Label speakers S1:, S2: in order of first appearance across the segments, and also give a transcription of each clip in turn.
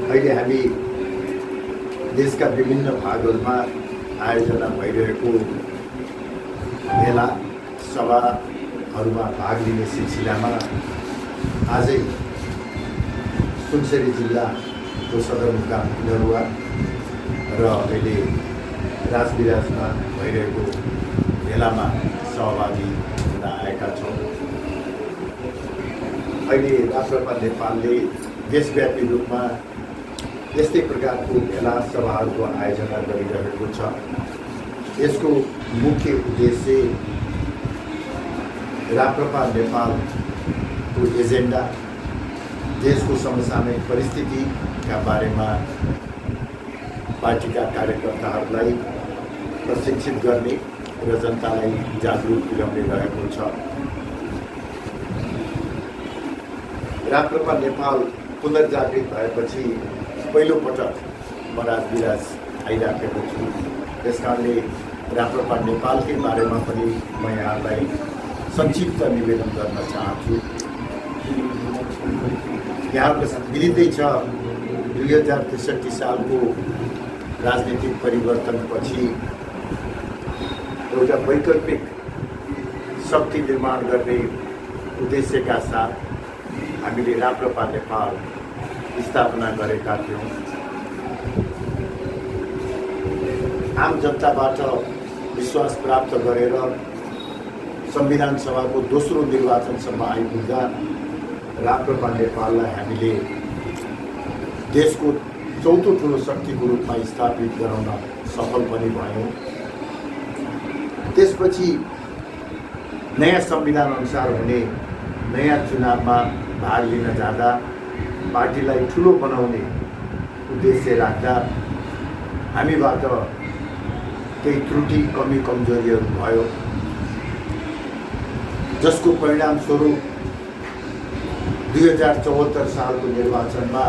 S1: अहिले हामी देशका विभिन्न भागहरूमा आयोजना भइरहेको मेला सभाहरूमा भाग लिने सिलसिलामा आजै सुनसरी जिल्लाको सदरमुकाम नरुवा र अहिले राजविराजमा भइरहेको मेलामा सहभागी हुन आएका छौँ। अहिले राष्ट्रपा नेपालले देशव्यापी रूपमा यस्तै प्रकारको मेला सभाहरूको आयोजना गरिरहेको छ। यसको मुख्य उद्देश्य राप्रपा नेपालको एजेन्डा, देशको समसामयिक परिस्थितिका बारेमा पार्टीका कार्यकर्ताहरूलाई प्रशिक्षित गर्ने र जनतालाई जागरुक तुल्याउने रहेको छ। राप्रपा नेपाल पुनर्जागृत भएपछि पहिलोपटक म राजविराज आइराखेको छु। त्यस कारणले राप्रपा नेपालकै बारेमा पनि म यहाँलाई संक्षिप्त निवेदन गर्न चाहन्छु। यहाँको विदितै छ 2063 सालको राजनीतिक परिवर्तनपछि एउटा वैकल्पिक शक्ति निर्माण गर्ने उद्देश्यका साथ हामीले राप्रपा नेपाल स्थापना गरेका थियौँ। आम जनताबाट विश्वास प्राप्त गरेर संविधान सभाको दोस्रो निर्वाचनसम्म आइपुग्दा राप्रपा नेपाललाई हामीले देशको चौथो ठुलो शक्तिको रूपमा स्थापित गराउन सफल पनि भयौँ। त्यसपछि नयाँ संविधान अनुसार हुने नयाँ चुनावमा भाग लिन जाँदा पार्टीलाई ठुलो बनाउने उद्देश्य राख्दा हामीबाट केही त्रुटि कमी कमजोरीहरू भयो, जसको परिणामस्वरूप 2074 सालको निर्वाचनमा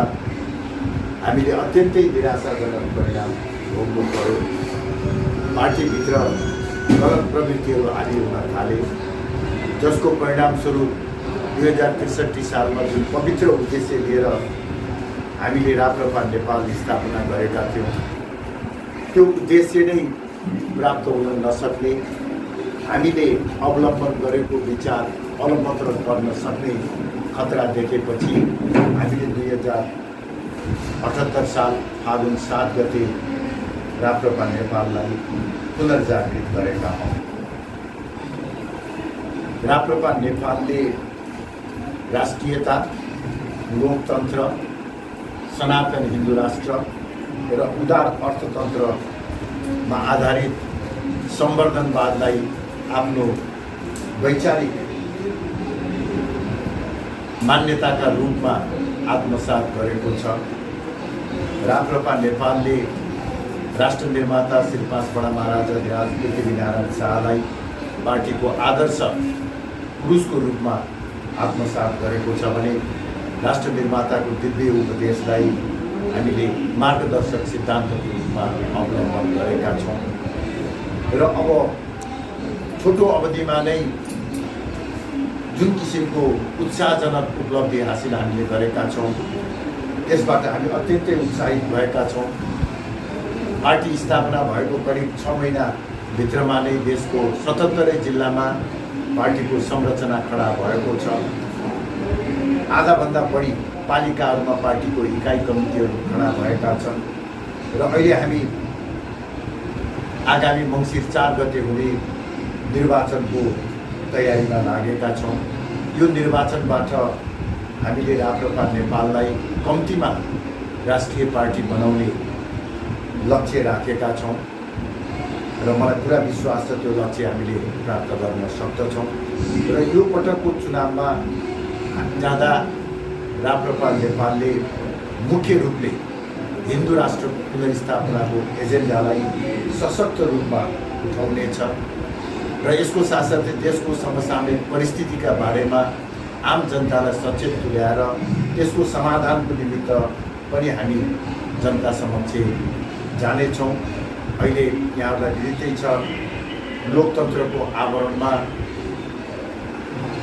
S1: हामीले अत्यन्तै निराशाजनक परिणाम भोग्नु पर्यो। पार्टीभित्र गलत प्रवृत्तिहरू आदि हुन थाले, जसको परिणामस्वरूप 2063 सालमा जुन पवित्र उद्देश्य लिएर हामीले राप्रपा नेपाल स्थापना गरेका थियौँ, त्यो उद्देश्य नै प्राप्त हुन नसक्ने, हामीले अवलम्बन गरेको विचार अलपत्र गर्न सक्ने खतरा देखेपछि हामीले 2078 साल फागुन 7 गते राप्रपा नेपाललाई पुनर्जागृत गरेका हौँ। राप्रपा नेपालले राष्ट्रियता, लोकतन्त्र, सनातन हिन्दू राष्ट्र र उदार अर्थतन्त्रमा आधारित संवर्धनवादलाई आफ्नो वैचारिक मान्यताका रूपमा आत्मसात गरेको छ। राप्रपा नेपालले राष्ट्र निर्माता श्री 5 बडा महाराज अधिराज पृथ्वीनारायण शाहलाई पार्टीको आदर्श पुरुषको रूपमा आत्मसात गरेको छ भने राष्ट्र निर्माताको दिव्य उपदेशलाई हामीले मार्गदर्शक सिद्धान्तको रूपमा अवलम्बन गरेका छौँ। र अब छोटो अवधिमा नै जुन किसिमको उत्साहजनक उपलब्धि हासिल हामीले गरेका छौँ, त्यसबाट हामी अत्यन्तै उत्साहित भएका छौँ। पार्टी स्थापना भएको करिब 6 महिनाभित्रमा नै देशको 77 जिल्लामा पार्टीको संरचना खडा भएको छ। आधाभन्दा बढी पालिकाहरूमा पार्टीको इकाइ कमिटीहरू खडा भएका छन् र अहिले हामी आगामी मङ्सिर 4 गते हुने निर्वाचनको तयारीमा लागेका छौँ। यो निर्वाचनबाट हामीले राप्रपा नेपाललाई कम्तीमा राष्ट्रिय पार्टी बनाउने लक्ष्य राखेका छौँ र मलाई पुरा विश्वास छ त्यो लक्ष्य हामीले प्राप्त गर्न सक्दछौँ। र यो पटकको चुनावमा जाँदा राप्रपा नेपालले मुख्य रूपले हिन्दू राष्ट्र पुनर्स्थापनाको एजेन्डालाई सशक्त रूपमा उठाउनेछ र यसको साथसाथै देशको समसामयिक परिस्थितिका बारेमा आम जनतालाई सचेत तुल्याएर त्यसको समाधानको निमित्त पनि हामी जनता समक्ष जानेछौँ। अहिले यहाँलाई विदितै छ, लोकतन्त्रको आवरणमा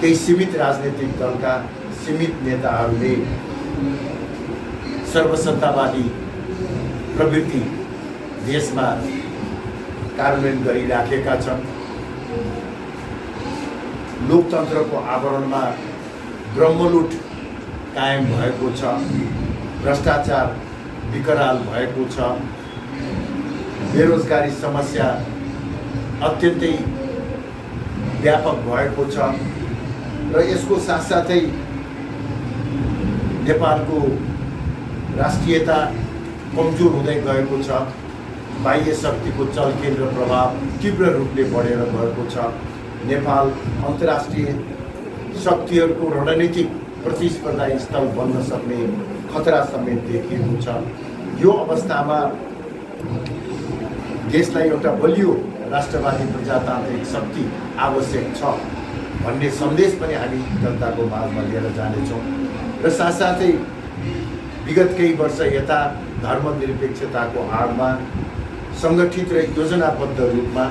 S1: केही सीमित राजनीतिक दलका सीमित नेताहरूले सर्वसत्तावादी प्रवृत्ति देशमा कार्यान्वयन गरिराखेका छन्। लोकतन्त्रको आवरणमा ब्रह्मलुट कायम भएको छ, भ्रष्टाचार विकराल भएको छ, बेरोजगारी समस्या अत्यन्तै व्यापक भएको छ र यसको साथसाथै नेपालको राष्ट्रियता कमजोर हुँदै गएको छ। बाह्य शक्तिको चलखेल र प्रभाव तीव्र रूपले बढेर गएको छ। नेपाल अन्तर्राष्ट्रिय शक्तिहरूको रणनीतिक प्रतिस्पर्धा स्थल बन्न सक्ने खतरा समेत देखिएको छ। यो अवस्थामा देशलाई एउटा बलियो राष्ट्रवादी प्रजातान्त्रिक शक्ति आवश्यक छ भन्ने सन्देश पनि हामी जनताको माझमा लिएर जानेछौँ र साथसाथै विगत केही वर्ष यता धर्मनिरपेक्षताको आडमा सङ्गठित र योजनाबद्ध रूपमा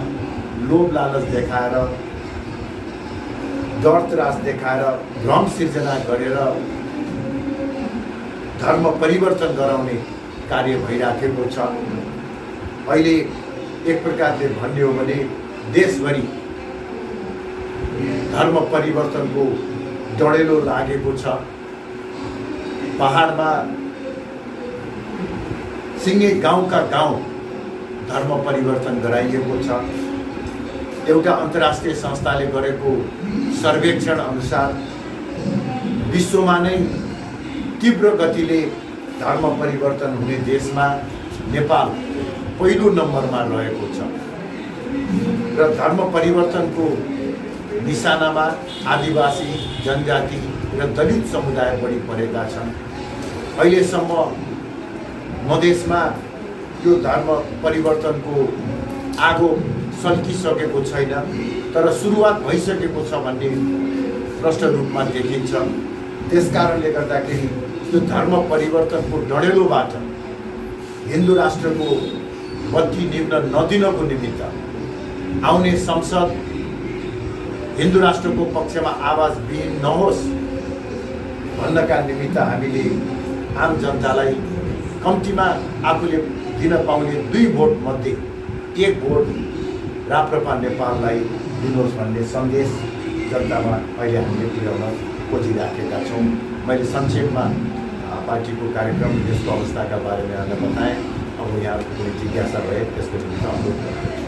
S1: लोभ लालच देखाएर, डर त्रास देखाएर, भ्रम सिर्जना गरेर धर्म परिवर्तन गराउने कार्य भइराखेको छ। अहिले एक प्रकारले भन्ने हो भने देशभरि धर्म परिवर्तनको डढेलो लागेको छ। पहाडमा सिङ्गे गाउँका गाउँ धर्म परिवर्तन गराइएको छ। एउटा अन्तर्राष्ट्रिय संस्थाले गरेको सर्वेक्षण अनुसार विश्वमा नै तीव्र गतिले धर्म परिवर्तन हुने देशमा नेपाल पहिलो नम्बरमा रहेको छ र धर्म परिवर्तनको निशानामा आदिवासी, जनजाति र दलित समुदाय बढी परेका छन्। अहिलेसम्म मधेसमा यो धर्म परिवर्तनको आगो सल्किसकेको छैन, तर सुरुवात भइसकेको छ भन्ने प्रष्ट रूपमा देखिन्छ। त्यसकारणले गर्दाखेरि यो धर्म परिवर्तनको डढेलोबाट हिन्दू राष्ट्रको बत्ती निभ्न नदिनको निमित्त आउने संसद हिन्दू राष्ट्रको पक्षमा आवाज विहीन नहोस् भन्नका निमित्त हामीले आम जनतालाई कम्तीमा आफूले दिन पाउने 2 भोट मध्ये 1 भोट राप्रपा नेपाललाई दिनुहोस् भन्ने सन्देश जनतामा अहिले हामीले पुर्याउन खोजिराखेका छौँ। मैले संक्षेपमा पार्टीको कार्यक्रम, देशको अवस्थाका बारेमा यहाँलाई बताएँ। अब यहाँहरूको कुनै जिज्ञासा भए त्यसको निम्ति अनुरोध गर्छु।